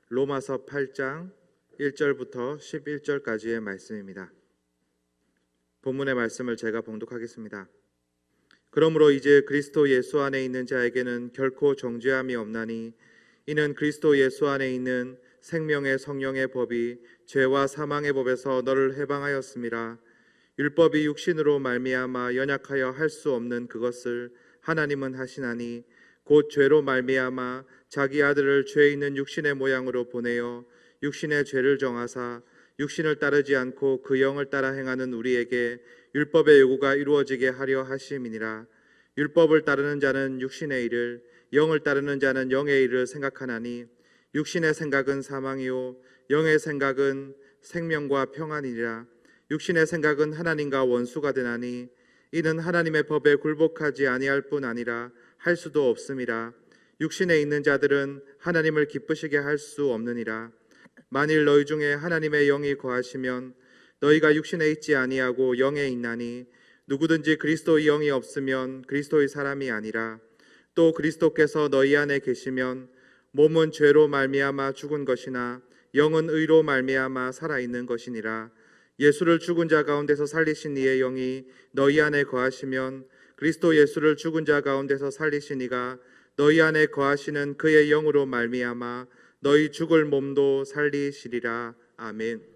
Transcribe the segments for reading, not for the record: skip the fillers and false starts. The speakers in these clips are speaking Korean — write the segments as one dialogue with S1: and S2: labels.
S1: 로마서 8장 1절부터 11절까지의 말씀입니다. 본문의 말씀을 제가 봉독하겠습니다. 그러므로 이제 그리스도 예수 안에 있는 자에게는 결코 정죄함이 없나니 이는 그리스도 예수 안에 있는 생명의 성령의 법이 죄와 사망의 법에서 너를 해방하였음이라. 율법이 육신으로 말미암아 연약하여 할 수 없는 그것을 하나님은 하시나니 곧 죄로 말미암아 자기 아들을 죄 있는 육신의 모양으로 보내어 육신의 죄를 정하사 육신을 따르지 않고 그 영을 따라 행하는 우리에게 율법의 요구가 이루어지게 하려 하심이니라. 율법을 따르는 자는 육신의 일을, 영을 따르는 자는 영의 일을 생각하나니 육신의 생각은 사망이요 영의 생각은 생명과 평안이니라. 육신의 생각은 하나님과 원수가 되나니 이는 하나님의 법에 굴복하지 아니할 뿐 아니라 할 수도 없음이라. 육신에 있는 자들은 하나님을 기쁘시게 할 수 없느니라. 만일 너희 중에 하나님의 영이 거하시면 너희가 육신에 있지 아니하고 영에 있나니 누구든지 그리스도의 영이 없으면 그리스도의 사람이 아니라. 또 그리스도께서 너희 안에 계시면 몸은 죄로 말미암아 죽은 것이나 영은 의로 말미암아 살아있는 것이니라. 예수를 죽은 자 가운데서 살리신 이의 영이 너희 안에 거하시면 그리스도 예수를 죽은 자 가운데서 살리신 이가 너희 안에 거하시는 그의 영으로 말미암아 너희 죽을 몸도 살리시리라. 아멘.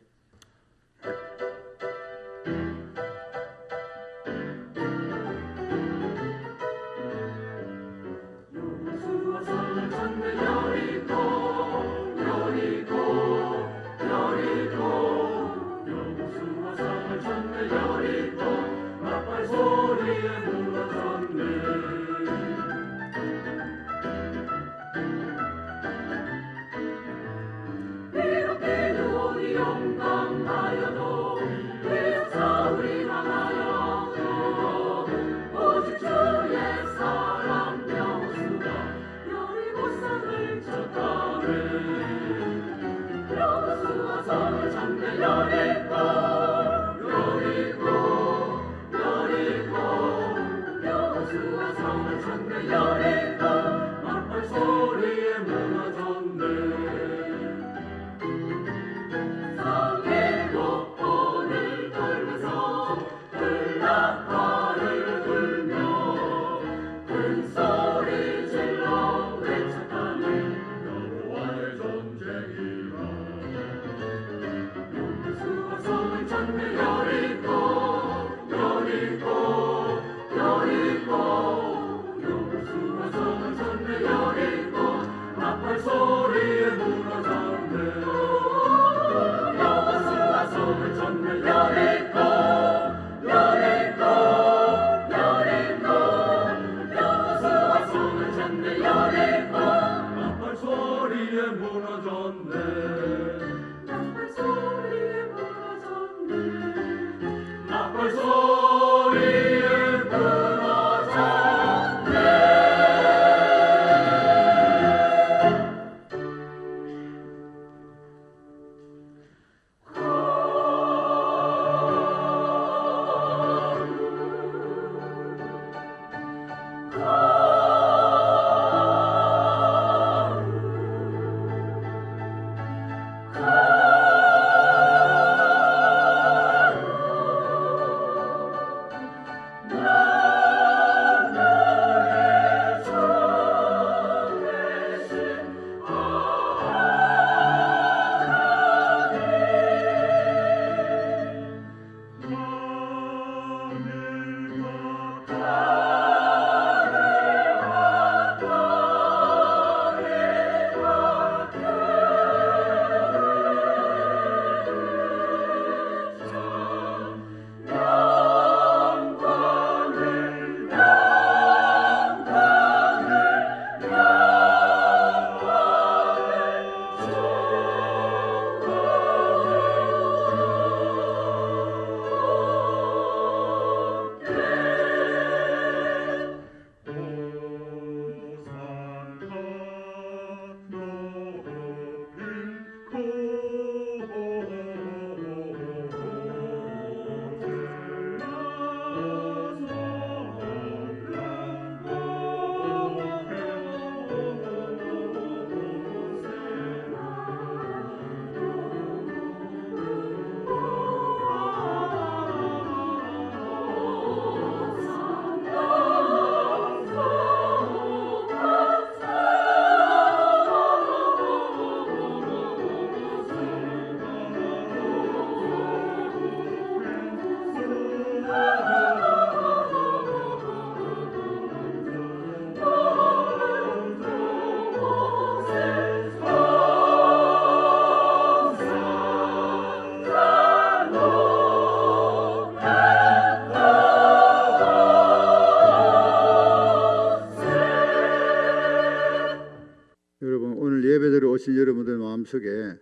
S2: 여러분들 마음속에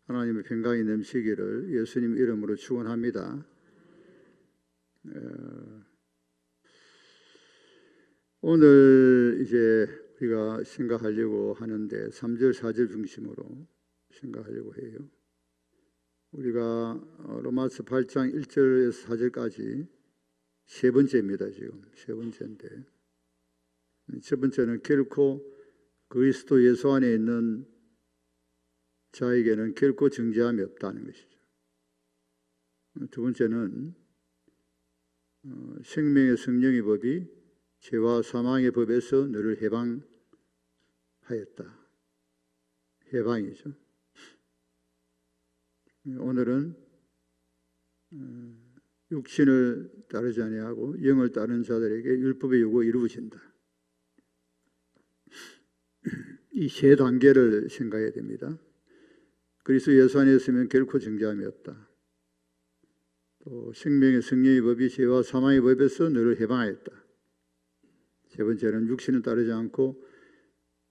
S2: 하나님의 평강이 넘치기를 예수님 이름으로 축원합니다. 오늘 이제 우리가 생각하려고 하는데 3절 4절 중심으로 생각하려고 해요. 우리가 로마서 8장 1절에서 4절까지 세 번째입니다. 지금 세 번째인데, 첫 번째는 결코 그리스도 예수 안에 있는 자에게는 결코 정죄함이 없다는 것이죠. 두 번째는 생명의 성령의 법이 죄와 사망의 법에서 너를 해방하였다. 해방이죠. 오늘은 육신을 따르지 아니하고 영을 따르는 자들에게 율법의 요구가 이루어진다. 이 세 단계를 생각해야 됩니다. 그리스도 예수 안에 있으면 결코 정죄함이 없다. 또 생명의 성령의 법이 죄와 사망의 법에서 너를 해방하였다. 세 번째는 육신을 따르지 않고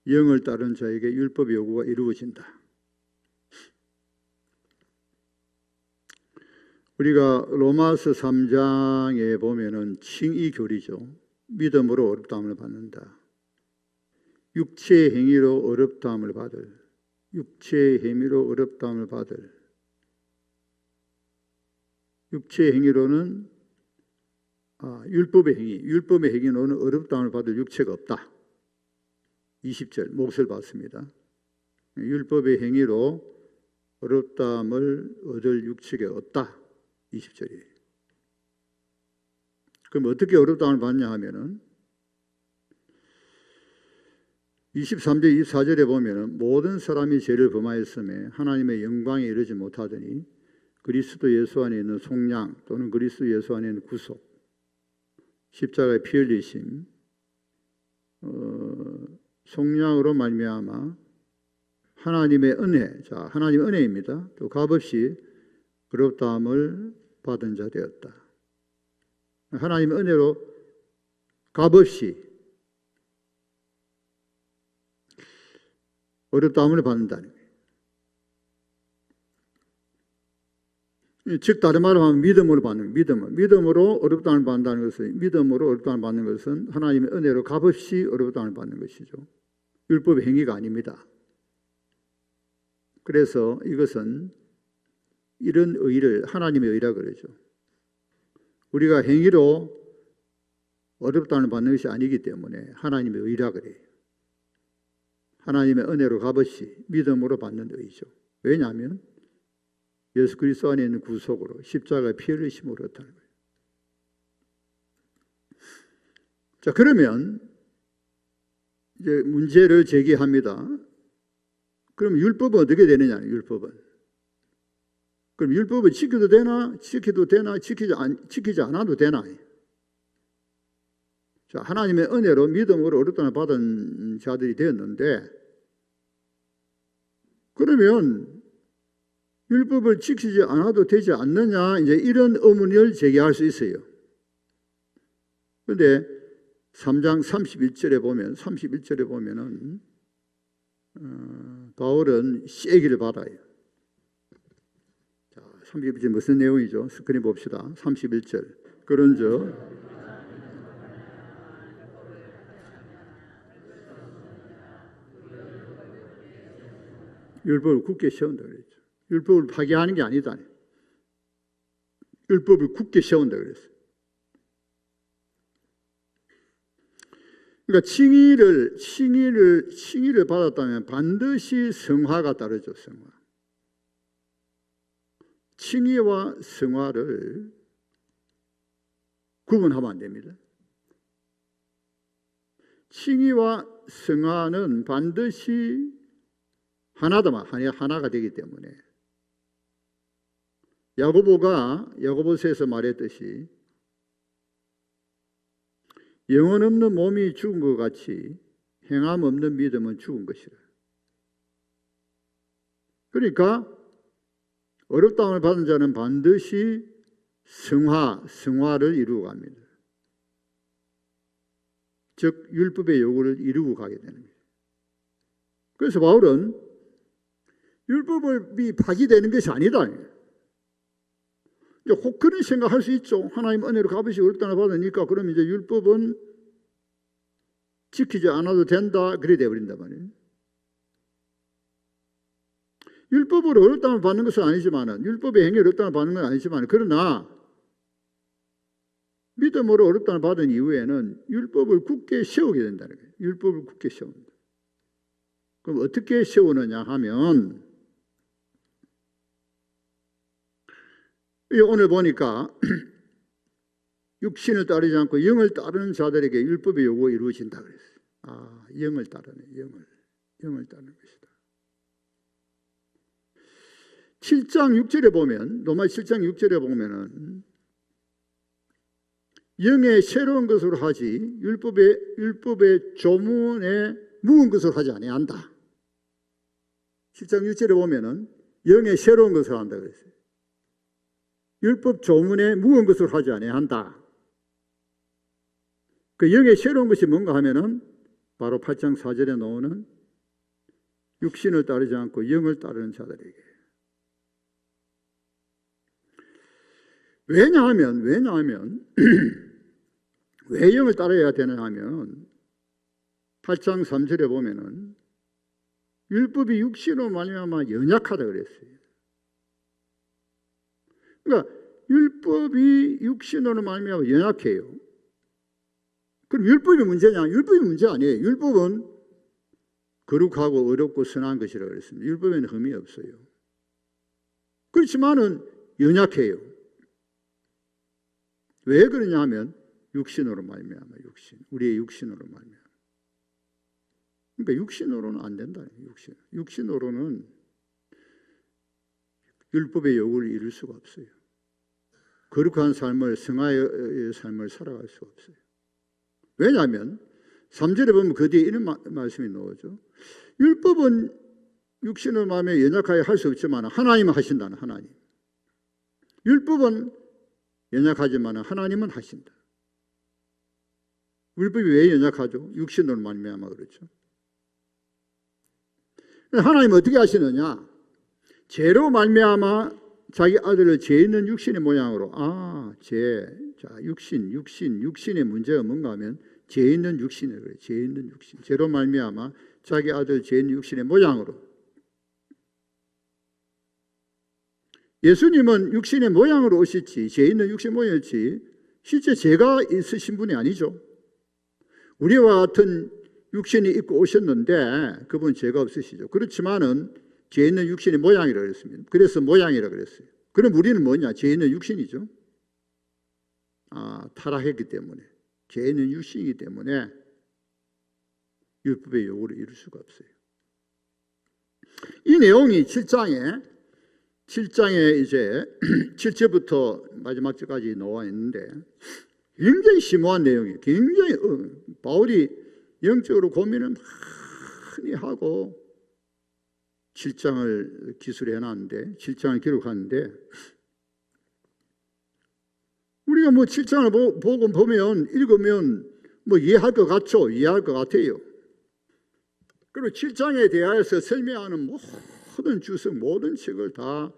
S2: 영을 따르는 자에게 율법의 요구가 이루어진다. 우리가 로마서 3장에 보면은 칭의 교리죠. 믿음으로 어렵다함을 받는다. 육체의 행위로 어렵다함을 받을, 육체의 행위로 어렵다함을 받을. 육체의 행위로는 율법의 행위, 율법의 행위로는 어렵다함을 받을 육체가 없다. 20절 몫을 받습니다. 율법의 행위로 어렵다함을 얻을 육체가 없다. 20절이에요. 그럼 어떻게 어렵다함을 받냐 하면은 23절 24절에 보면은 모든 사람이 죄를 범하였음에 하나님의 영광에 이르지 못하더니 그리스도 예수 안에 있는 속량 또는 그리스도 예수 안에 있는 구속, 십자가의 피 흘리심, 속량으로 말미암아 하나님의 은혜, 자 하나님의 은혜입니다. 또 값없이 어렵다함을 받은 자 되었다. 하나님의 은혜로 값없이 어렵다함을 받는다는 거예요. 즉 다른 말로 하면 믿음으로 받는 거예요. 믿음으로 어렵다함을 받는다는 것은, 믿음으로 어렵다함을 받는 것은 하나님의 은혜로 값없이 어렵다함을 받는 것이죠. 율법의 행위가 아닙니다. 그래서 이것은 이런 의를 하나님의 의라 그러죠. 우리가 행위로 어렵다함을 받는 것이 아니기 때문에 하나님의 의라 그래요. 하나님의 은혜로 값없이 믿음으로 받는 의죠. 왜냐하면 예수 그리스도 안에 있는 구속으로 십자가의 피 흘리심으로 그렇다는 거예요. 자, 그러면 이제 문제를 제기합니다. 그럼 율법은 어떻게 되느냐? 율법은 그럼 율법을 지켜도 되나? 지키지 않아도 되나? 자, 하나님의 은혜로 믿음으로 어렵다함을 받은 자들이 되었는데, 그러면 율법을 지키지 않아도 되지 않느냐? 이제 이런 의문을 제기할 수 있어요. 그런데 3장 31절에 보면은 바울은 세기를 받아요. 자, 31절 무슨 내용이죠? 스크린 봅시다. 31절. 그런즉 율법을 굳게 세운다 그랬죠. 율법을 파괴하는 게 아니다. 율법을 굳게 세운다 그랬어요. 그러니까 칭의를 받았다면 반드시 성화가 따르죠. 성화. 칭의와 성화를 구분하면 안 됩니다. 칭의와 성화는 반드시 하나가 되기 때문에 야고보서에서 말했듯이 영혼 없는 몸이 죽은 것 같이 행함 없는 믿음은 죽은 것이라. 그러니까 어렵다함을 받은 자는 반드시 성화를 이루고 갑니다. 즉 율법의 요구를 이루고 가게 되는 거예요. 그래서 바울은 율법이 파기되는 것이 아니다. 혹 그런 생각할 수 있죠. 하나님 은혜로 값없이 얼마나 받으니까 그럼 이제 율법은 지키지 않아도 된다. 그래 돼버린단 말이에요. 율법으로 어렵다면 받는 것은 아니지만, 율법의 행위를 어렵다면 받는 건 아니지만, 그러나 믿음으로 어렵다면 받은 이후에는 율법을 굳게 세우게 된다는 거예요. 율법을 굳게 세운다. 그럼 어떻게 세우느냐 하면, 오늘 보니까 육신을 따르지 않고 영을 따르는 자들에게 율법의 요구가 이루어진다 그랬어요. 아, 영을 따르네. 영을 따르는 것이다. 7장 6절에 보면, 로마 7장 6절에 보면은 영의 새로운 것으로 하지 율법의 조문에 묵은 것으로 하지 아니한다. 7장 6절에 보면은 영의 새로운 것을 한다 그랬어요. 율법 조문에 묵은 것으로 하지 아니한다. 그 영의 새로운 것이 뭔가 하면은 바로 8장 4절에 나오는 육신을 따르지 않고 영을 따르는 자들에게. 왜냐하면 왜 영을 따라야 되느냐 하면 8장 3절에 보면은 율법이 육신으로 말미암아 연약하다 그랬어요. 그러니까 율법이 육신으로 말미암아 연약해요. 그럼 율법이 문제냐? 율법이 문제 아니에요. 율법은 거룩하고 어렵고 선한 것이라고 그랬습니다. 율법에는 흠이 없어요. 그렇지만은 연약해요. 왜 그러냐 하면 육신으로 말미암아 우리의 육신으로 말미암아. 그러니까 육신으로는 안 된다. 육신으로는 율법의 요구를 이룰 수가 없어요. 거룩한 삶을, 성화의 삶을 살아갈 수가 없어요. 왜냐하면 3절에 보면 그 뒤에 이런 말씀이 나오죠. 율법은 육신으로 마음에 연약하게 할 수 없지만 하나님은 하신다는 하나님. 율법은 연약하지만 하나님은 하신다. 율법이 왜 연약하죠? 육신으로 말미암아 그렇죠. 하나님은 어떻게 하시느냐? 죄로 말미암아 자기 아들을 죄 있는 육신의 모양으로 육신의 문제가 뭔가 하면 죄 있는 육신이라고 그래요. 죄 있는 육신. 죄로 말미암아 자기 아들 죄 있는 육신의 모양으로. 예수님은 육신의 모양으로 오셨지 죄 있는 육신의 모양이었지 실제 죄가 있으신 분이 아니죠. 우리와 같은 육신이 입고 오셨는데 그분 죄가 없으시죠. 그렇지만은 죄 있는 육신의 모양이라고 그랬습니다. 그래서 모양이라고 그랬어요. 그럼 우리는 뭐냐? 죄 있는 육신이죠. 타락했기 때문에 죄 있는 육신이기 때문에 율법의 요구를 이룰 수가 없어요. 이 내용이 7장에 이제 7절부터 마지막 절까지 나와 있는데 굉장히 심오한 내용이에요. 굉장히 바울이 영적으로 고민을 많이 하고 7장을 기술해 놨는데 7장을 기록하는데 우리가 7장을 보면 읽으면 이해할 것 같죠? 이해할 것 같아요. 그리고 7장에 대하여서 설명하는 모든 주석 모든 책을 다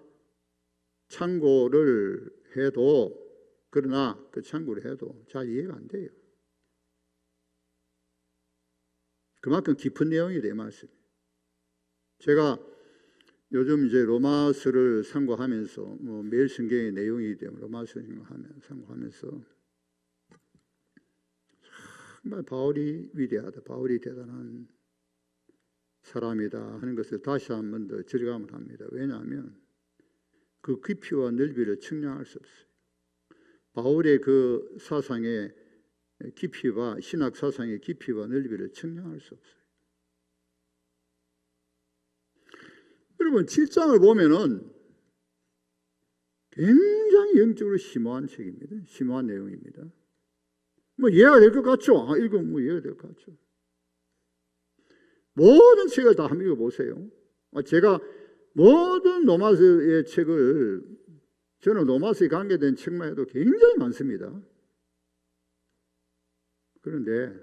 S2: 참고를 해도 그러나 그 참고를 해도 잘 이해가 안 돼요. 그만큼 깊은 내용이 내 말씀이에요. 제가 요즘 이제 로마서를 상고하면서 매일 성경의 내용이기 때문에 로마서를 상고하면서 정말 바울이 위대하다, 바울이 대단한 사람이다 하는 것을 다시 한 번 더 절감을 합니다. 왜냐하면 그 깊이와 넓이를 측량할 수 없어요. 바울의 그 사상의 깊이와 신학 사상의 깊이와 넓이를 측량할 수 없어요. 여러분 7장을 보면은 굉장히 영적으로 심오한 책입니다. 심오한 내용입니다. 이해가 될 것 같죠? 읽으면 이해가 될 것 같죠? 모든 책을 다 한번 읽어보세요. 제가 모든 로마서의 책을 저는 로마서에 관계된 책만 해도 굉장히 많습니다. 그런데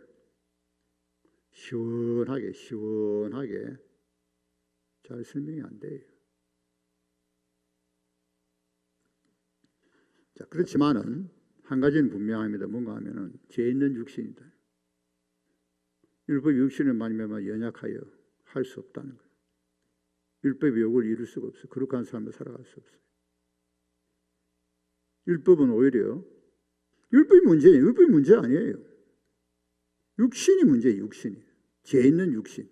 S2: 시원하게 잘 설명이 안 돼요. 자, 그렇지만은 한 가지는 분명합니다. 뭔가 하면은 죄 있는 육신이다. 율법이 육신을 말미암아 연약하여 할 수 없다는 거예요. 율법의 요구를 이룰 수가 없어요. 거룩한 삶을 살아갈 수 없어요. 율법은 오히려 율법이 문제예요. 율법이 문제 아니에요. 육신이 문제예요. 육신이. 죄 있는 육신.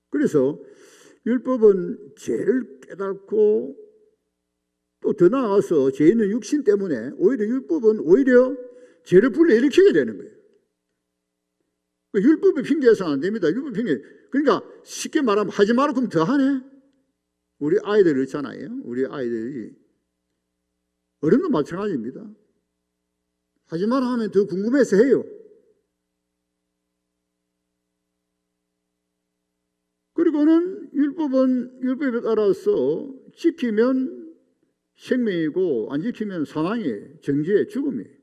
S2: 그래서 율법은 죄를 깨닫고 또 더 나아가서 죄 있는 육신 때문에 오히려 율법은 오히려 죄를 불러일으키게 되는 거예요. 율법의 핑계에서는 안 됩니다. 율법 핑계. 그러니까 쉽게 말하면 하지 마라 그러면 더 하네. 우리 아이들 있잖아요. 우리 아이들이 어른도 마찬가지입니다. 하지 마라 하면 더 궁금해서 해요. 그리고는 율법에 따라서 지키면 생명이고 안 지키면 사망이에요. 정죄, 죽음이에요.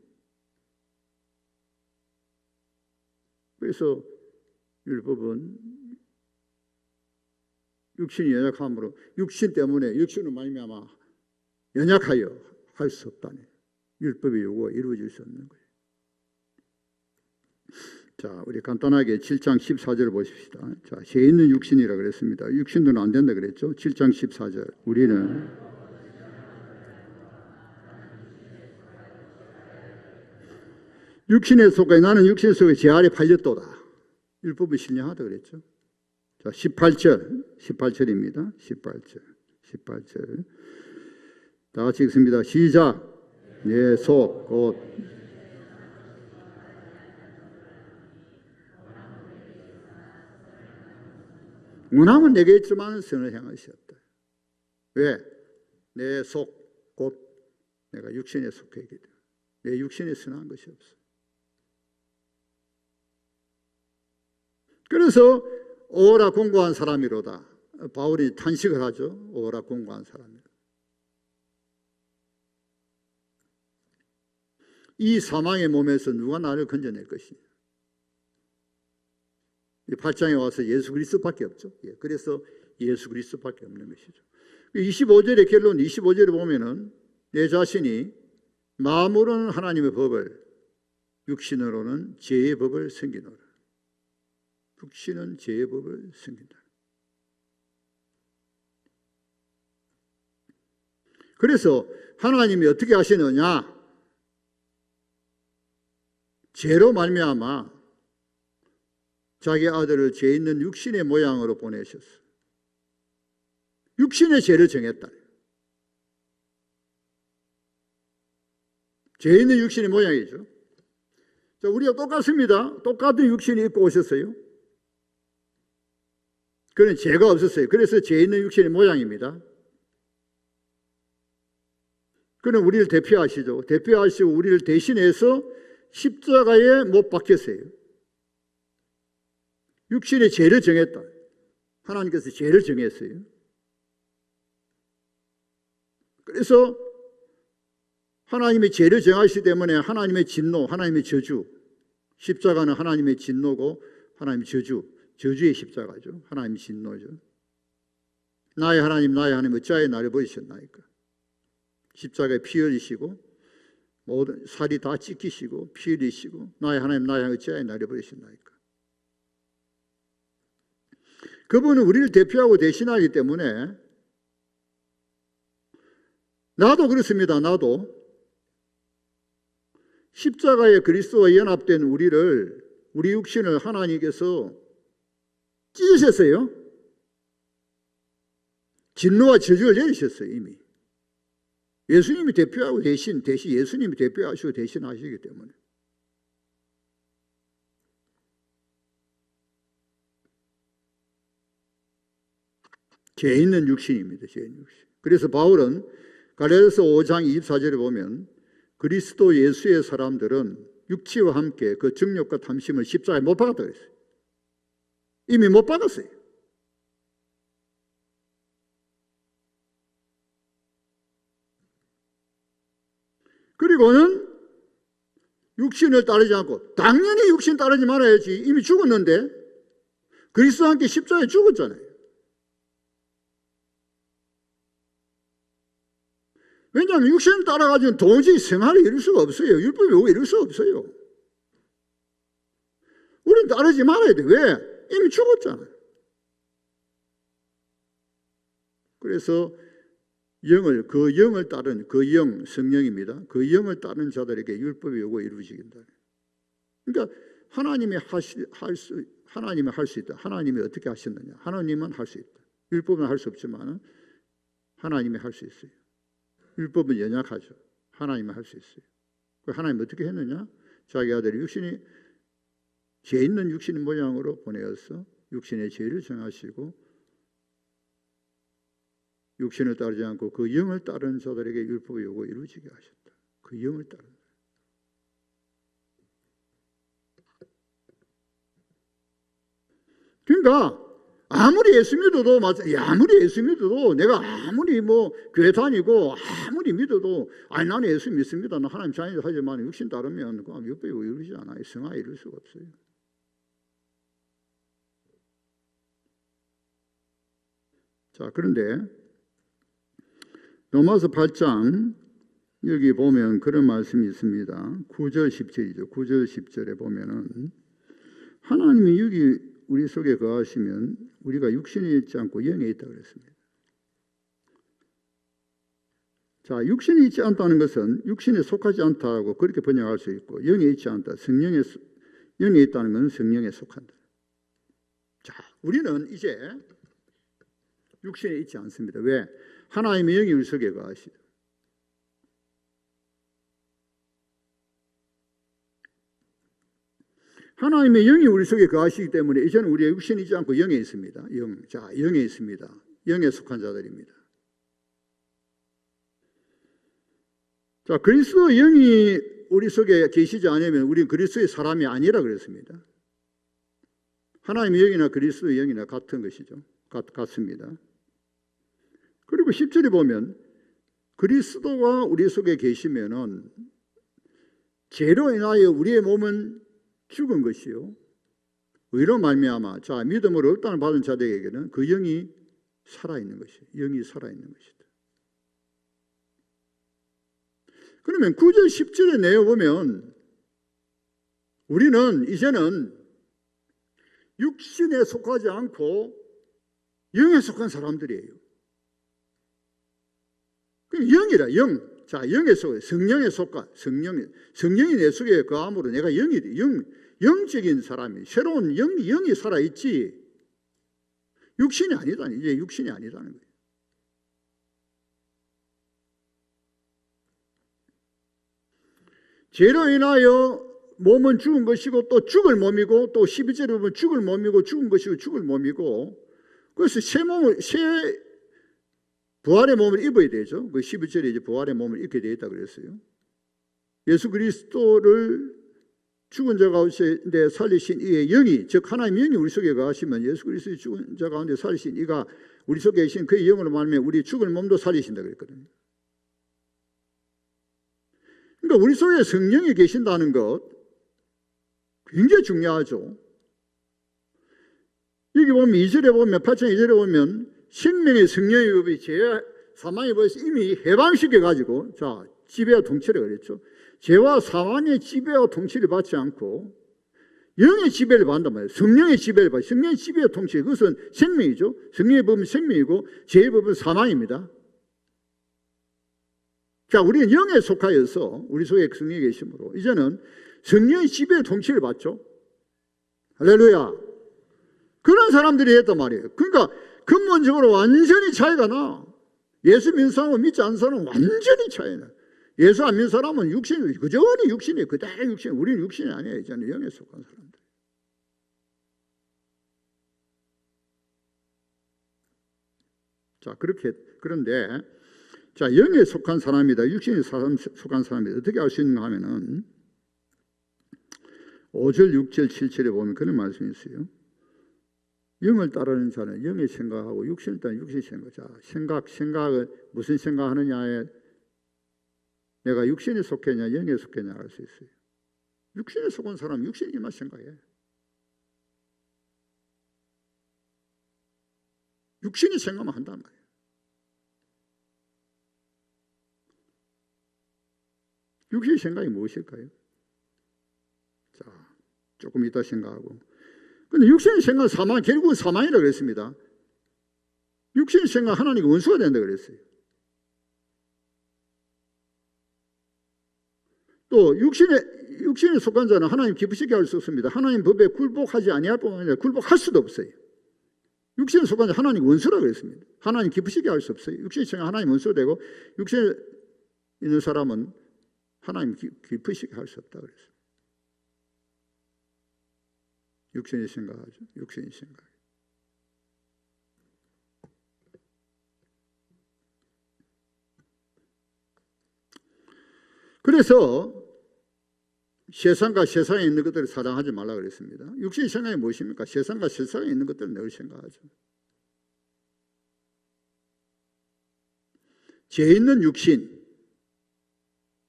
S2: 그래서 율법은 육신이 연약함으로 육신 때문에 육신으로 말미암아 연약하여 할 수 없다네. 율법의 요구가 이루어질 수 없는 거예요. 자, 우리 간단하게 7장 14절을 보십시다. 자, 죄 있는 육신이라 그랬습니다. 육신도는 안 된다 그랬죠. 7장 14절. 우리는 육신에 속해 나는 육신 속에 제 아래 팔렸도다. 율법을 신령하다 그랬죠. 자, 18절입니다. 18절. 다 같이 읽습니다. 시작. 내 속 곧 원함은 내게 있지만 선을 행하셨다. 왜? 내 속 곧 내가 육신에 속해 있기 때문에 내 육신에 선한 것이 없어. 그래서 오라 공고한 사람이로다. 바울이 탄식을 하죠. 오라 공고한 사람이로다. 이 사망의 몸에서 누가 나를 건져낼 것이냐. 8장에 와서 예수 그리스도밖에 없죠. 그래서 예수 그리스도밖에 없는 것이죠. 25절의 결론 25절에 보면은 내 자신이 마음으로는 하나님의 법을 육신으로는 죄의 법을 섬기노라. 육신은 죄의 법을 섬긴다. 그래서 하나님이 어떻게 하시느냐? 죄로 말미암아 자기 아들을 죄 있는 육신의 모양으로 보내셨어. 육신의 죄를 정했다. 죄 있는 육신의 모양이죠. 자, 우리가 똑같습니다. 똑같은 육신이 입고 오셨어요. 그는 죄가 없었어요. 그래서 죄 있는 육신의 모양입니다. 그는 우리를 대표하시죠. 대표하시고 우리를 대신해서 십자가에 못 박혔어요. 육신의 죄를 정했다. 하나님께서 죄를 정했어요. 그래서 하나님의 죄를 정하시기 때문에 하나님의 진노, 하나님의 저주, 십자가는 하나님의 진노고 하나님의 저주의 십자가죠. 하나님의 진노죠. 나의 하나님 어찌하여 나를 버리셨나이까. 십자가에 피 흘리시고 모든 살이 다 찢기시고 피 흘리시고 나의 하나님 어찌하여 나를 버리셨나이까. 그분은 우리를 대표하고 대신하기 때문에 나도 그렇습니다. 나도 십자가에 그리스도와 연합된 우리 육신을 하나님께서 찢으셨어요. 진노와 저주를 내리셨어요. 이미 예수님이 대표하고 대신 예수님이 대표하시고 대신하시기 때문에 죄 있는 육신입니다. 죄 있는 육신. 그래서 바울은 갈라디아서 5장 24절에 보면 그리스도 예수의 사람들은 육체와 함께 그 정욕과 탐심을 십자가에 못 박았다고 했어요. 이미 못 박았어요. 그리고는 육신을 따르지 않고 당연히 육신 따르지 말아야지. 이미 죽었는데 그리스도와 함께 십자가에 죽었잖아요. 왜냐하면 육신을 따라가지고 도저히 생활을 이룰 수가 없어요. 율법이 오고 이룰 수 없어요. 우리는 따르지 말아야 돼. 왜? 이미 죽었잖아요. 그래서 그 영을 따른 그 영, 성령입니다. 그 영을 따른 자들에게 율법이 오고 이루어지긴다. 그러니까 하나님이 할 수 있다. 하나님이 어떻게 하셨느냐? 하나님은 할 수 있다. 율법은 할 수 없지만 하나님이 할 수 있어요. 율법은 연약하죠. 하나님은 할 수 있어요. 하나님 어떻게 했느냐? 자기 아들이 죄 있는 육신의 모양으로 보내어서 육신의 죄를 정하시고 육신을 따르지 않고 그 영을 따르는 자들에게 율법의 요구 이루어지게 하셨다. 그 영을 따르는. 그러니까 아무리 예수 믿어도 내가 아무리 교회 다니고 아무리 믿어도 나는 예수 믿습니다. 나 하나님 자녀들 하지만 육신 따르면 그 율법이 이루어지지 않아요. 성화 이룰 수가 없어요. 자, 그런데 로마서 8장 여기 보면 그런 말씀이 있습니다. 9절 10절이죠. 9절 10절에 보면은 하나님이 여기 우리 속에 거하시면 우리가 육신에 있지 않고 영에 있다고 그랬습니다. 자, 육신에 있지 않다는 것은 육신에 속하지 않다고 그렇게 번역할 수 있고, 영에 있지 않다, 영에 있다는 것은 성령에 속한다. 자, 우리는 이제 육신에 있지 않습니다. 왜? 하나님의 영이 우리 속에 거하시다. 하나님의 영이 우리 속에 거하시기 때문에 이제는 우리의 육신이 있지 않고 영에 있습니다. 영에 있습니다. 영에 속한 자들입니다. 자, 그리스도의 영이 우리 속에 계시지 않으면 우리는 그리스도의 사람이 아니라 그랬습니다. 하나님의 영이나 그리스도의 영이나 같은 것이죠. 같습니다. 그리고 10절에 보면 그리스도가 우리 속에 계시면은 죄로 인하여 우리의 몸은 죽은 것이요 의로 말미암아 자 믿음으로 흑단을 받은 자들에게는 그 영이 살아있는 것이요 영이 살아있는 것이다. 그러면 9절 10절에 내어보면 우리는 이제는 육신에 속하지 않고 영에 속한 사람들이에요. 영이라 영. 자, 영에 속해 성령에 속한 성령이 내 속에 거함으로 내가 영적인 사람이 새로운 영이 살아있지 육신이 아니다니 이제 육신이 아니다는 거예요. 죄로 인하여 몸은 죽은 것이고 또 죽을 몸이고 또 12절에 보면 죽을 몸이고 죽은 것이고 죽을 몸이고 그래서 새 부활의 몸을 입어야 되죠. 그 12절에 이제 부활의 몸을 입게 되어 있다 그랬어요. 예수 그리스도를 죽은 자 가운데 살리신 이의 영이 즉 하나님의 영이 우리 속에 거하시면 예수 그리스도의 죽은 자 가운데 살리신 이가 우리 속에 계신 그의 영으로 말하면 우리 죽을 몸도 살리신다 그랬거든요. 그러니까 우리 속에 성령이 계신다는 것 굉장히 중요하죠. 여기 보면 2절에 보면 8장 2절에 보면 생명의 성령의 법이 죄와 사망의 법에서 이미 해방시켜 가지고 자 지배와 통치를 그랬죠. 죄와 사망의 지배와 통치를 받지 않고 영의 지배를 받는단 말이에요. 성령의 지배를 받아요. 성령의 지배와 통치 그것은 생명이죠. 성령의 법은 생명이고 죄의 법은 사망입니다. 자, 우리는 영에 속하여서 우리 속에 성령이 계시므로 이제는 성령의 지배와 통치를 받죠. 할렐루야. 그런 사람들이 했단 말이에요. 그러니까 근본적으로 완전히 차이가 나. 예수 믿는 사람은 믿지 않는 사람은 완전히 차이 나. 예수 안 믿는 사람은 육신이 그저니 육신이에요. 그대로 육신. 우리는 육신이 아니에요. 이제는 영에 속한 사람들. 자, 그런데 자, 영에 속한 사람이다. 육신에 속한 사람이다. 어떻게 알 수 있는가 하면은 5절, 6절, 7절에 보면 그런 말씀이 있어요. 영을 따르는 자는 영의 생각하고 육신을 따르는 육신의 생각. 자, 생각을 무슨 생각하느냐에 내가 육신에 속했냐 영에 속했냐 알 수 있어요. 육신에 속한 사람은 육신이만 생각해. 육신이 생각만 한단 말이에요. 육신의 생각이 무엇일까요? 자, 조금 이따 생각하고. 근데 육신의 생각은 사망, 결국은 사망이라고 그랬습니다. 육신의 생각 하나님과 원수가 된다고 그랬어요. 또 육신에 속한 자는 하나님 기쁘시게 할 수 없습니다. 하나님 법에 굴복하지 아니할 뿐만 아니라 굴복할 수도 없어요. 육신에 속한 자 하나님 원수라고 그랬습니다. 하나님 기쁘시게 할 수 없어요. 육신의 생각 하나님 원수가 되고 육신에 있는 사람은 하나님 기쁘시게 할 수 없다고 그랬어요. 육신이 생각하죠. 육신이 생각. 그래서 세상과 세상에 있는 것들을 사랑하지 말라 그랬습니다. 육신의 생각이 무엇입니까? 세상과 세상에 있는 것들을 늘 생각하죠. 죄 있는 육신,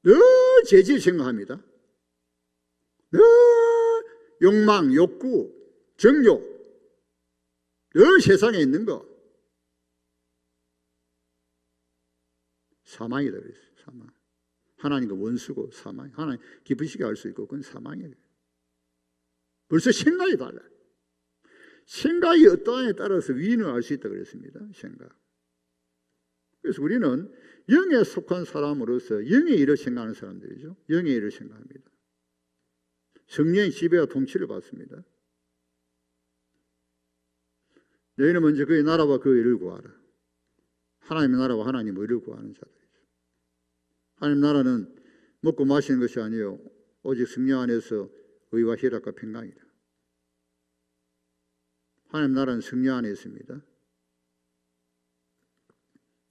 S2: 늘 죄질 생각합니다. 늘 욕망, 욕구, 정욕, 늘 세상에 있는 거. 사망이다 그랬어요. 사망. 하나님과 원수고 사망. 하나님 기쁘시게 할 수 있고 그건 사망이에요. 벌써 생각이 달라요. 생각이 어떠하냐에 따라서 위인을 알 수 있다고 그랬습니다. 생각. 그래서 우리는 영에 속한 사람으로서 영의 일을 생각하는 사람들이죠. 영의 일을 생각합니다. 성령의 지배와 통치를 받습니다. 너희는 먼저 그의 나라와 그의 의를 구하라. 하나님의 나라와 하나님의 의를 구하는 자들이죠. 하나님 나라는 먹고 마시는 것이 아니요 오직 성령 안에서 의와 희락과 평강이다. 하나님 나라는 성령 안에 있습니다.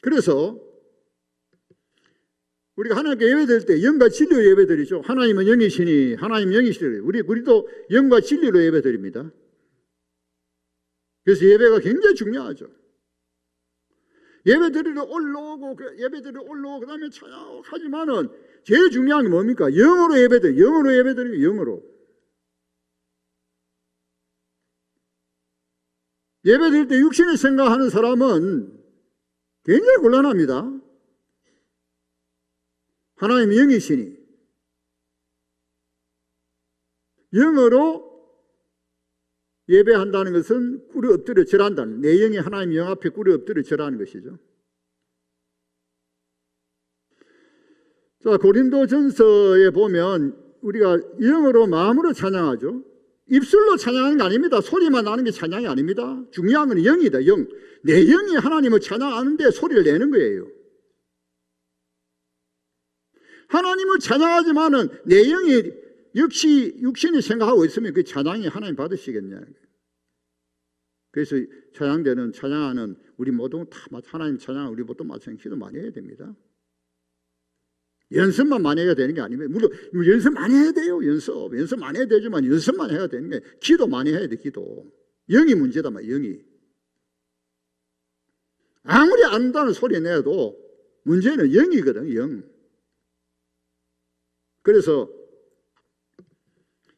S2: 그래서 우리가 하나님께 예배드릴 때 영과 진리로 예배드리죠. 하나님은 영이시니 하나님 영이시니 우리도 영과 진리로 예배드립니다. 그래서 예배가 굉장히 중요하죠. 예배드리러 올라오고 그다음에 찬양하고 하지만은 제일 중요한 게 뭡니까? 영으로 예배드리고 영으로. 예배드릴 때 육신을 생각하는 사람은 굉장히 곤란합니다. 하나님이 영이시니 영으로 예배한다는 것은 꿇어 엎드려 절한다는, 내 영이 하나님 영 앞에 꿇어 엎드려 절하는 것이죠. 자, 고린도전서에 보면 우리가 영으로 마음으로 찬양하죠. 입술로 찬양하는 게 아닙니다. 소리만 나는 게 찬양이 아닙니다. 중요한 건 영이다. 영. 내 영이 하나님을 찬양하는데 소리를 내는 거예요. 하나님을 찬양하지만은 내 영이 역시 육신이 생각하고 있으면 그 찬양이 하나님 받으시겠냐. 그래서 찬양하는 우리 모두 다 하나님 찬양하는 우리 모두 마찬가지 기도 많이 해야 됩니다. 연습만 많이 해야 되는 게 아니면 물론 연습 많이 해야 돼요. 연습 많이 해야 되지만 연습만 해야 되는 게 기도 많이 해야 돼. 기도. 영이 문제다 말 영이. 아무리 안다는 소리 내도 문제는 영이거든. 영. 그래서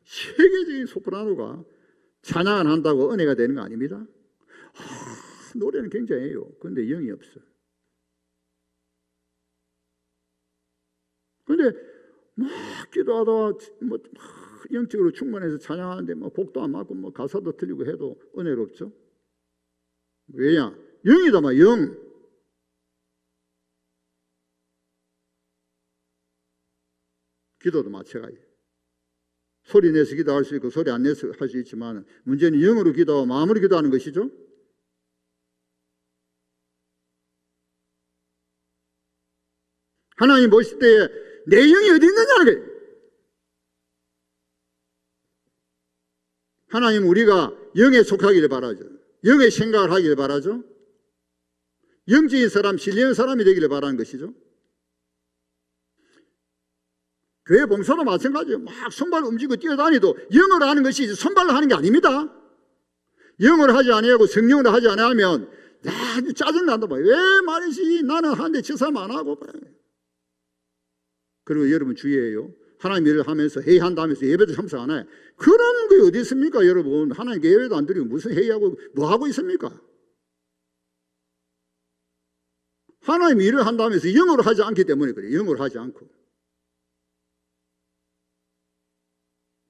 S2: 세계적인 소프라노가 찬양을 한다고 은혜가 되는 거 아닙니다. 노래는 굉장해요. 그런데 영이 없어. 그런데 막 기도하다가 영적으로 충만해서 찬양하는데 곡도 안 맞고 가사도 틀리고 해도 은혜롭죠. 왜냐? 영이다 말 영. 기도도 마찬가지예요. 소리 내서 기도할 수 있고 소리 안 내서 할 수 있지만 문제는 영으로 기도하고 마음으로 기도하는 것이죠. 하나님 보실 때에 내 영이 어디 있느냐. 하나님 우리가 영에 속하기를 바라죠. 영의 생각을 하기를 바라죠. 영적인 사람, 신령한 사람이 되기를 바라는 것이죠. 교회 봉사도 마찬가지예요. 막 손발 움직이고 뛰어다니도 영어로 하는 것이 손발로 하는 게 아닙니다. 영어로 하지 아니하고 성령으로 하지 아니하면 아주 짜증난다. 왜 말이지 나는 하는데 저 사람 안 하고. 그리고 여러분 주의해요. 하나님 일을 하면서 회의한다면서 예배도 참석 안 해. 그런 게 어디 있습니까 여러분. 하나님 예배도 안 드리고 무슨 회의하고 뭐 하고 있습니까? 하나님 일을 한다면서 영어로 하지 않기 때문에 그래요. 영어로 하지 않고.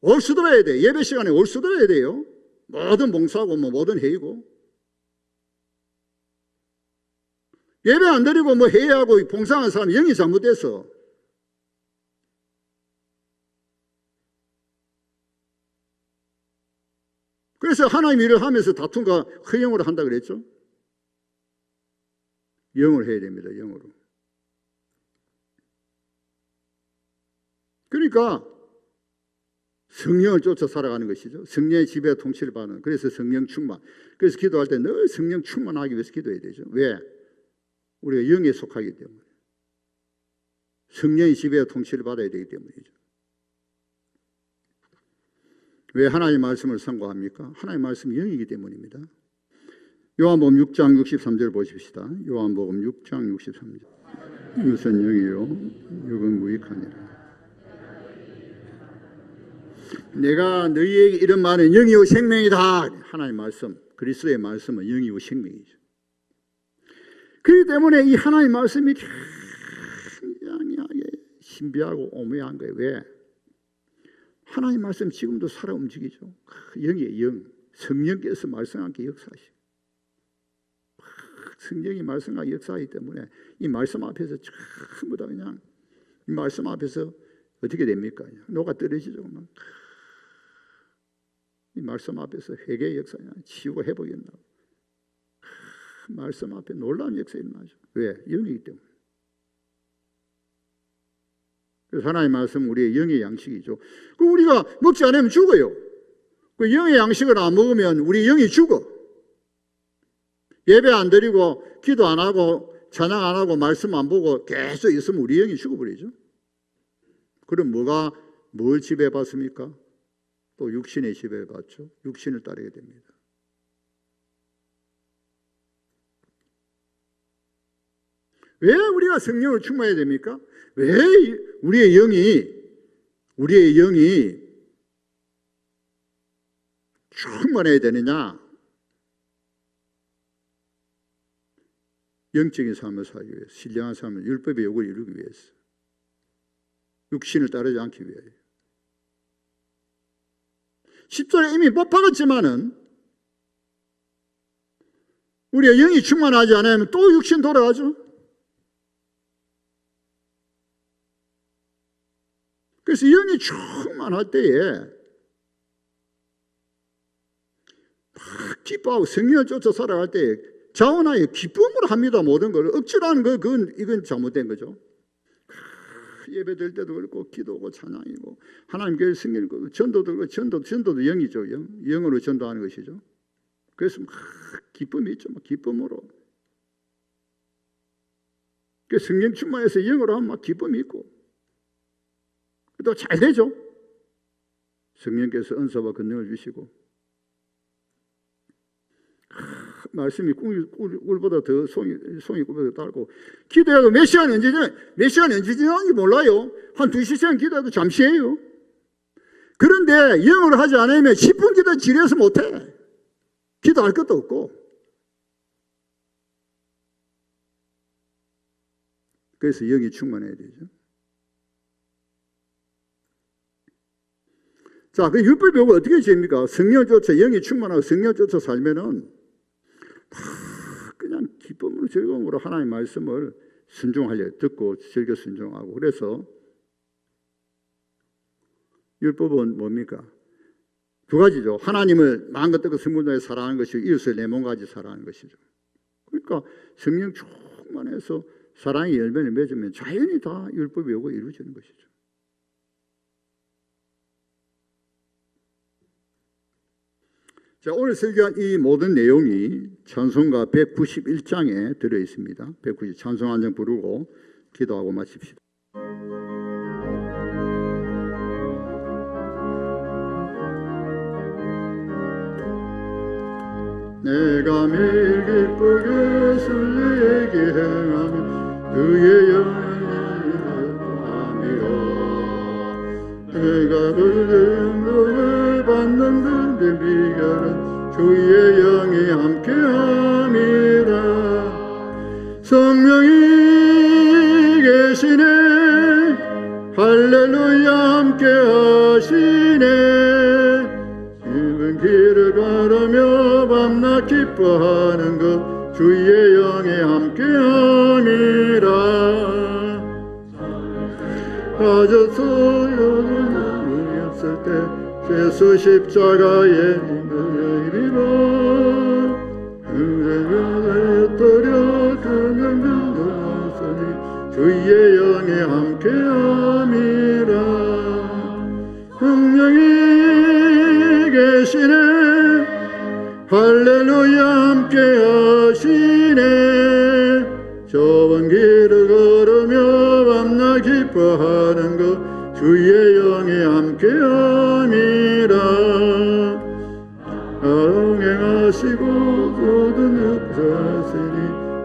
S2: 올 수도 해야 돼. 예배 시간에 올 수도 해야 돼요. 모든 봉사하고 모든 회의고. 예배 안 드리고 회의하고 봉사하는 사람이 영이 잘못돼서. 그래서 하나님 일을 하면서 다툼과 허영으로 한다 그랬죠. 영을 해야 됩니다. 영으로. 그러니까 성령을 쫓아 살아가는 것이죠. 성령의 지배와 통치를 받는. 그래서 성령 충만. 그래서 기도할 때 늘 성령 충만하기 위해서 기도해야 되죠. 왜? 우리가 영에 속하기 때문에. 성령의 지배와 통치를 받아야 되기 때문이죠. 왜 하나님의 말씀을 상고합니까? 하나님의 말씀이 영이기 때문입니다. 요한복음 6장 63절 보십시다. 요한복음 6장 63절. 이것은 영이요 육은 무익하니라. 내가 너희에게 이런 말은 영이요 생명이다. 하나님의 말씀, 그리스도의 말씀은 영이요 생명이죠. 그렇기 때문에 이 하나님의 말씀이 굉장히 신비하고 오묘한 거예요. 왜? 하나님의 말씀 지금도 살아 움직이죠. 영이에요. 영. 성령께서 말씀과 함께 역사하시고 성령이 말씀과 역사하기 때문에 이 말씀 앞에서 전부 다 그냥 이 말씀 앞에서 어떻게 됩니까? 녹아 떨어지죠. 이 말씀 앞에서 회개의 역사냐, 치유가 회복이 일어나고 말씀 앞에 놀라운 역사가 일어나죠. 왜? 영이기 때문에. 그래서 하나님의 말씀은 우리의 영의 양식이죠. 그 우리가 먹지 않으면 죽어요. 그 영의 양식을 안 먹으면 우리 영이 죽어. 예배 안 드리고 기도 안 하고 찬양 안 하고 말씀 안 보고 계속 있으면 우리 영이 죽어버리죠. 그럼 뭘 지배받습니까? 또 육신의 지배를 받죠. 육신을 따르게 됩니다. 왜 우리가 성령을 충만해야 됩니까? 왜 우리의 영이 충만해야 되느냐? 영적인 삶을 살기 위해서, 신령한 삶을 율법의 요구를 이루기 위해서, 육신을 따르지 않기 위하여. 10절에 이미 못 박았지만은 우리가 영이 충만하지 않으면 또 육신 돌아가죠. 그래서 영이 충만할 때에 막 기뻐하고 성령을 쫓아 살아갈 때에 자원하여 기쁨으로 합니다. 모든 걸 억지로 하는 거 이건 잘못된 거죠. 예배 드릴 때도 그렇고 기도고 찬양이고 하나님 교회 승리고 전도도 그렇고 전도도 영이죠. 영으로 전도하는 것이죠. 그래서 막 기쁨이 있죠. 막 기쁨으로. 그 성령 충만해서 영으로 하면 막 기쁨이 있고 또 잘 되죠. 성령께서 은사와 권능을 주시고 말씀이 꿀보다 더 송이 꿀보다 달고 기도해도 몇 시간 언제 지나는지 몰라요. 한 2시간 기도해도 잠시예요. 그런데 영어로 하지 않으면 10분 기도 지려서 못해. 기도할 것도 없고. 그래서 영이 충만해야 되죠. 자, 그 율법 요구 어떻게 지입니까? 성령을 쫓아 영이 충만하고 성령을 쫓아 살면은 그냥 기쁨으로 즐거움으로 하나님의 말씀을 순종하려 듣고 즐겨 순종하고. 그래서 율법은 뭡니까? 두 가지죠. 하나님을 마음과 뜻과 성품 다해 사랑하는 것이고 이웃을 내 몸같이 사랑하는 것이죠. 그러니까 성령 충만해서 사랑의 열매를 맺으면 자연히 다 율법의 요구가 이루어지는 것이죠. 자, 오늘 설교한 이 모든 내용이 찬송가 191장에 들어 있습니다. 190 찬송 한 장 부르고 기도하고 마칩시다. 내가 매일 기쁘게 술래에게 행하며 그의 영광을 함이라. 내가 그의 영광을 받는 그의 비결은 주의 영이 함께함이라. 성령이 계시네 할렐루야 함께하시네. 기뻐하는 것 주의 영에 함께함이라. 가졌어요 없을 때 예수 십자가에 힘입어 떠려 그는 주의 영에 함께함이라. 성령이 계시네 할렐루야 함께하시네. 좁은 길을 걸으며 밤낮 기뻐하는 것 주의 영에 함께함이라. 응행하시고 모든 역사시니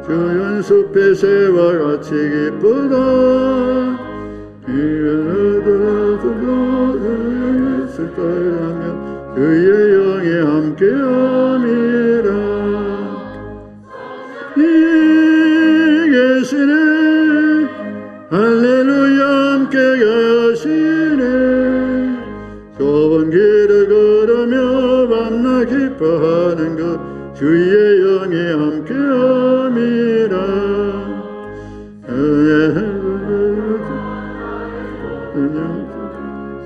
S2: 저 연숲의 새와 같이 기쁘다. 있을 거라면 그의 영에 함께함이라. 이 계시네 할렐루야 함께 가시네. 좁은 길을 걸으며 밤낮 기뻐하는 것 주의 영에 함께함이라.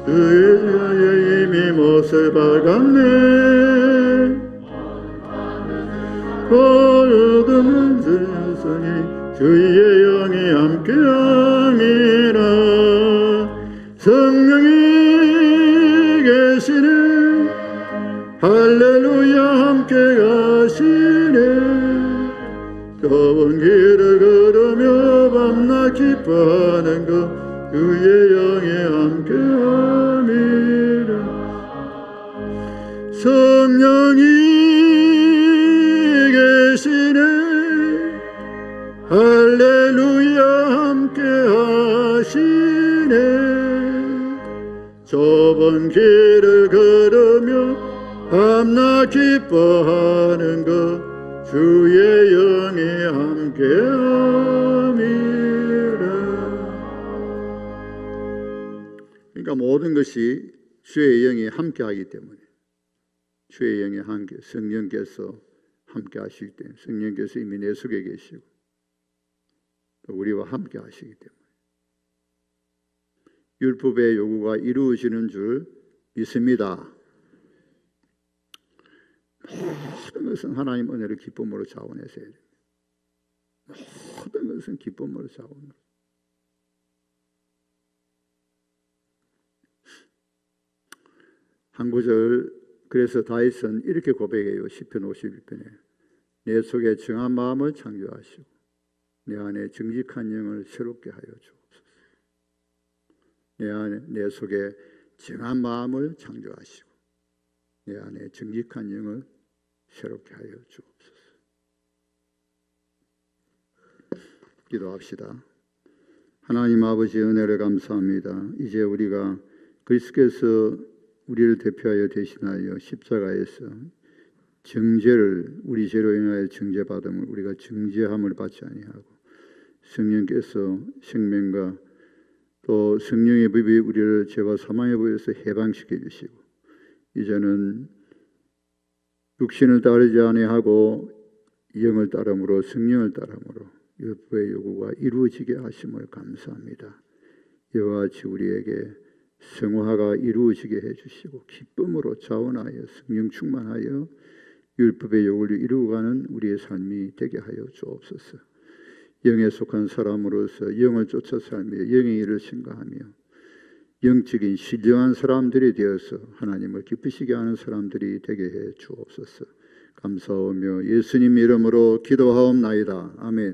S2: 그의 이미 못을 박았네. 모든 세상이 주의 영에 함께함이라. 성령이 계시네 할렐루야 함께 가시네. 좁은 길을 걸으며 밤낮 기뻐하는 것 주의 영에 함께함이라. 성령이 계시네 할렐루야 함께하시네. 좁은 길을 걸으며 밤낮 기뻐하는 것 주의 영에 함께함이라. 그러니까 모든 것이 주의 영이 함께하기 때문에 주의 영이 함께 성령께서 함께하시기 때문에 성령께서 이미 내 속에 계시고 또 우리와 함께하시기 때문에 율법의 요구가 이루어지는 줄 믿습니다. 모든 것은 하나님 은혜를 기쁨으로 자원해서 해야 됩니다. 모든 것은 기쁨으로 자원으로. 한 구절 그래서 다윗은 이렇게 고백해요. 시편 51편에 내 속에 정한 마음을 창조하시고 내 안에 정직한 영을 새롭게 하여 주옵소서. 내 속에 정한 마음을 창조하시고 내 안에 정직한 영을 새롭게 하여 주옵소서. 기도합시다. 하나님 아버지 은혜를 감사합니다. 이제 우리가 그리스도께서 우리를 대표하여 대신하여 십자가에서 정죄를 우리 죄로 인하여 정죄받음을 우리가 정죄함을 받지 아니하고 성령께서 생명과 또 성령의 법이 우리를 죄와 사망의 법에서 해방시켜 주시고 이제는 육신을 따르지 아니하고 영을 따름으로 성령을 따름으로 율법의 요구가 이루어지게 하심을 감사합니다. 이와 같이 우리에게 성화가 이루어지게 해주시고 기쁨으로 자원하여 성령 충만하여 율법의 요구를 이루어가는 우리의 삶이 되게 하여 주옵소서. 영에 속한 사람으로서 영을 쫓아 살며 영의 일을 생각하며 영적인 신령한 사람들이 되어서 하나님을 기쁘시게 하는 사람들이 되게 해 주옵소서. 감사하며 예수님 이름으로 기도하옵나이다. 아멘.